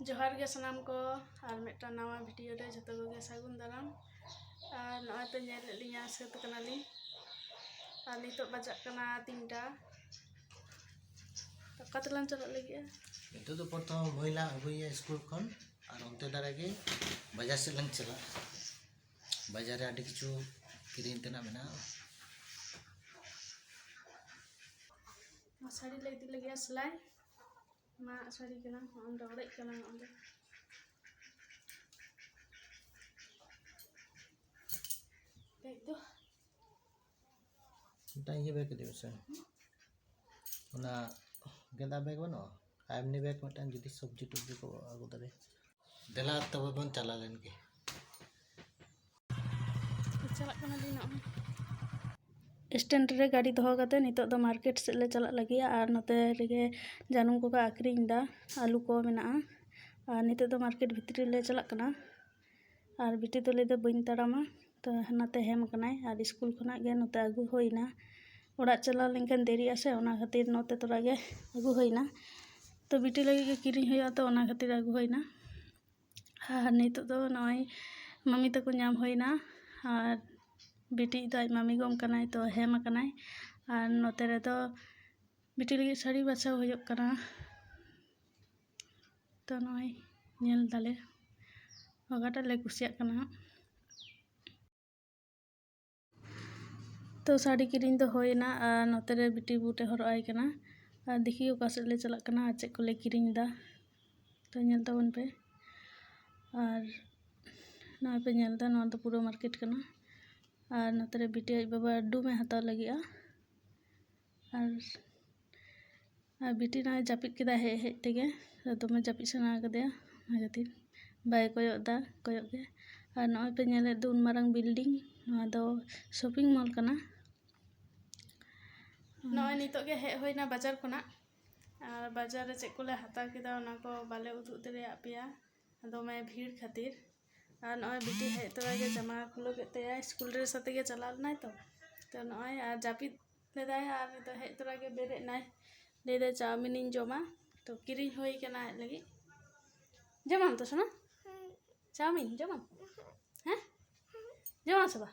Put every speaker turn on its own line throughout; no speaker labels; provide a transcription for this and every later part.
जोहार गे सनाम को और मिट्टा नवा भिडियो रे जतो को सागुन दाराम और नय तो नेल लिया सेत कनाली और नितो बजाक कना 3टा तो कतलान चला लगे
itu तो प्रथम महिला अगुया स्कूल खन और उनते दारा के बाजार से लंग चला बाजार रे आडी किछु किरीन तेना मेना
साड़ी ले दी लगे सिलाई मा साड़ी कना हम डोड़े कना हम तो
ता ये बैग दे बस ओना गेंदा बैग बनो आमनी बैग मटन जदी सब्जी टब्जी को आगो दरे देला तब बन चला लेन के
चला कना दिनो स्टैंड रे गाड़ी दोहो कते नितो दो मार्केट से ले चला लगी और नते रेगे जानूम को का आक्रिंग दा आलू को मेना और नितो दो मार्केट भितरी ले चला कना और बिटी तो ले दो बइन तड़ामा तो नाते हेम कनाय और स्कूल खना गे नते आगु होइना ओड़ा चला लेंकन देरी आसे ओना खातिर नते तोरा गे आगु होइना तो बिटी लगी के किरिंग होया तो ओना खातिर आगु होइना और नितो दो नय मम्मी तको नाम होइना और बिटी तो मामी गम कनाय तो हेम कनाय और नते रे तो बिटी लगी साड़ी बाछाव होयक कना तो नय नेल दाले ओगाटा ले कुसिया कना तो साड़ी किरिंग तो होइना और नते रे बिटी बूटे हरआय कना और देखी ओका से ले चला कना चे को ले किरिंग दा तो नेल ताबन पे और नय पे नेल दा न तो पूरा मार्केट कना और नते रे बिटी आज बाबा अड्डू में हताव लगिया और बिटी ना जापिद केदा हे तेगे तो मैं जापिद सना कदेया ना खातिर बाय कोयक दा कोयक गे और नय पे नेले दो उन मारंग बिल्डिंग ना दो शॉपिंग मॉल कना नय नितो गे हे होइना बाजार खना और बाजार रे चेक कोले हता केदा ओना को बाले उदु दरेया पेया दोमे भीड़ खातिर और नय बिटी हे तोरा गे जमा खुलो केते स्कूल रे साथे गे चला नाय तो नय और जापिद लेदाय और नितो हे तोरा गे बेरे नाय ले दे चाउमिन इन जमा तो किरिंग होई कना लगी जमाम तो सुना चाउमिन जमाम हैं जमा सबा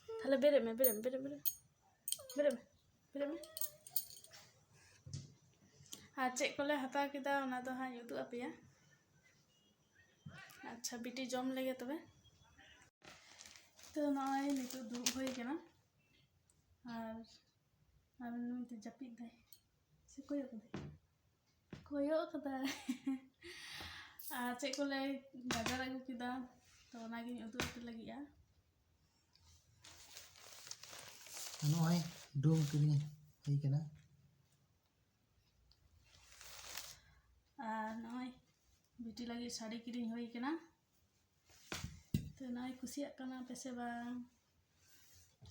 थाले बेरे में हाँ चेक कोले हता केदा ओना दो हाँ उदु आपेया अच्छा बिटी जम लेगे तबे तो नय नितो दुब होई कना और नुई जापिद दाय से कोयक कदा चेक कोले बाजार आगु केदा तो ओना गिन उदु आते लगिया
नय डूम किनी हई केना
नय बिटी लगी साड़ी किरिंग होई कना तो नय कुसिया कना पेसे बांग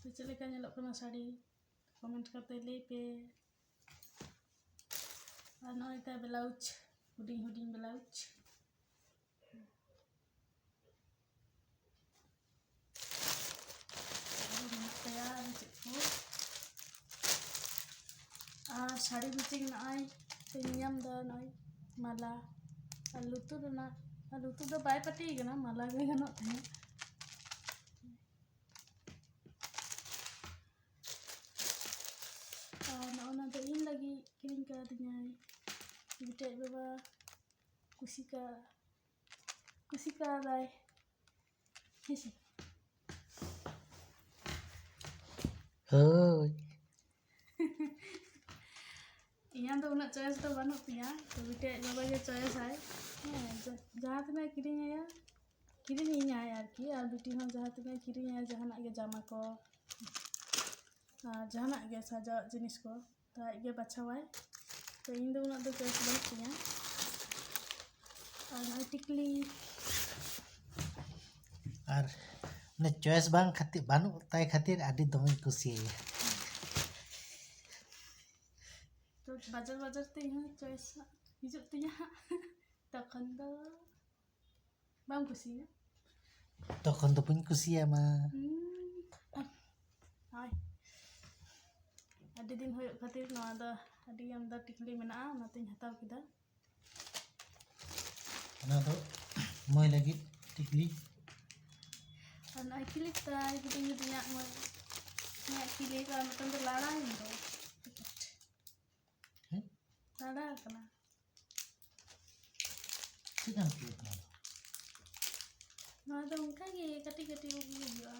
तो चले लेका नेलोक कना साड़ी कमेंट करते ले पे और नय ता ब्लाउज हुडिंग हुडिंग ब्लाउज साड़ी मैचिंग नय तो नियम दा नय माला और लुतुर दो बाय पटी कना माला गे गनोत तहे और नौना तो इन लगी किरिंग का दिनाय बिटे बाबा कुसी का दाय हेसे
होय
इया तो उना चॉइस तो बनो पिया तो बिटे बाबा के चॉइस है जहाँ तना किरिंग आया यार की और बिटी हो जहाँ तना किरिंग आया जहाना के जामा को जहाना के सजा जिनिस को तो आगे बाछावाय तो इन दो उना दो चॉइस बनो पिया और नय टिकली
और ने चॉइस बांग खातिर बानु ताई खातिर आडी दमे खुशी
तो बाजार ते इन चॉइस हिजुग तिया तखन दो बाम खुशी
तखन तो पुन खुशी मा
हाय आडी दिन होय खातिर नवा दा आडी आमदा टिकली मेना ओनाते हताव केदा
Nah tuh mulai lagi tikli.
Ar nai kilip tay guding nyak kilip ar matan do lada indo.
Eh?
Lada kana.
Sikan kili nah.
Nah do ongka ge kati ubi huya.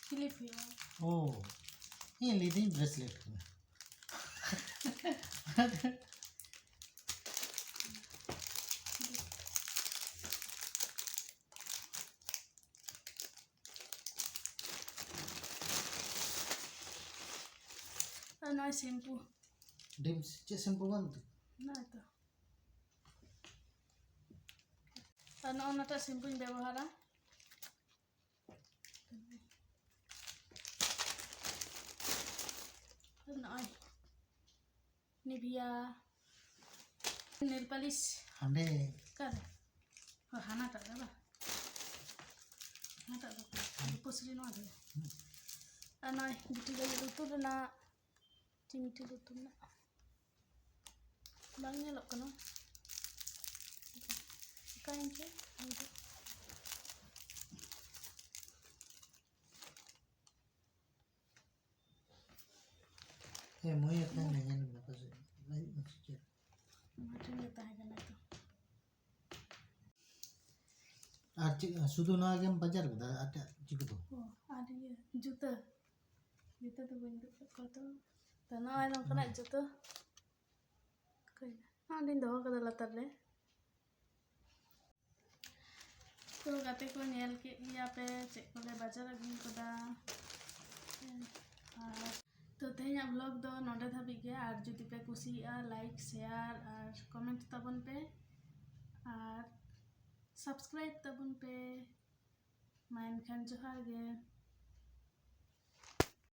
Kilip huya.
Oh, ini leading bracelet kan.
Ar nai shampoo.
Dim cek shampoo kan tuh.
Nah itu. Ar nata shampoo yang ব্যবহারা. Ar nai. Nivea. Nail polish.
Hande
Kare. Oh, hana tak ada. Hana tak ada. Pusri no ada. Anai bitti lagi lutur na cimiti lutur na. Bang nyelok kana. Kain ke.
mau ya kan nanya berapa sih? Lain maksudnya.
Macam ni tahu kan itu.
শুধু না আগে বাজার কথা আটা চিকু তো
Oh, ada ya. Juta. Juta tu bentuk kata. Tanah ay lang kana juta. Kaya. Din doh kada latar le. तो गाते को नेल के यहाँ पे चेक को ले बाजार अभी को दा तो तेहना ब्लॉग दो नोडे धाबी के और जुदी पे कुसी लाइक शेयर और कमेंट तबन पे और सब्सक्राइब तबन पे माइन खान जोहार गे।